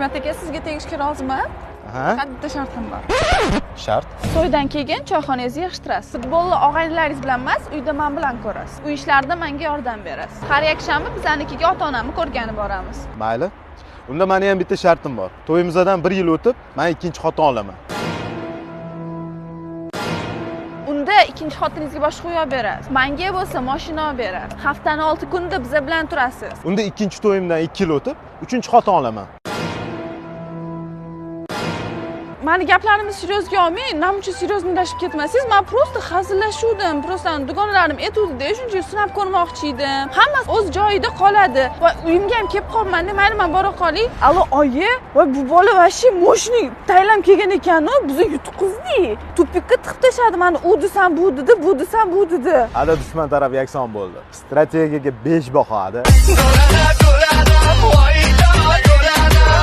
Hikmat aka, sizga tegishga roziman? Ha? Faqat bitta shartim bor. Shart. To'ydan keyin choyxonangizni yig'ishtirasiz. Futbolni og'aynilaringiz bilan emas, uyda men bilan ko'rasiz. Uy ishlarida menga yordam berasiz. Har yakshanba bizanikiga ota-onamni ko'rgani boramiz. Mayli. Unda meni ham bitta shartim bor. To'yimizdan 1 yil o'tib, men ikkinchi xotin olaman. Unda ikkinchi xotiningizga boshqa uy olib berasiz. Menga bo'lsa mashina olib berasiz. Haftaning 6 kunida biz bilan turasiz. Unda ikkinchi to'yimdan 2 yil o'tib, uchinchi xotin olaman. Mani gaplarimni seriozga olmang, nima uchun seryoznilashib ketmaysiz? Men просто hazillashuvdim. Просто dugonalarim aytuvdi-da, shunchalik sinab ko'rmoqchi edim. Hammasi o'z joyida qoladi. Va uyimga ham kelib qolmanda, mayli men bora qolay. Allo, oyi, voy bu bola vashi moshning taylam kelgan ekan-ku, bizni yutqizdi. Tupikka tiqib tashladi meni. U desam bu dedi, bu desam bu dedi. Ada dushman taraf yakson bo'ldi. Strategiyaga 5 baho.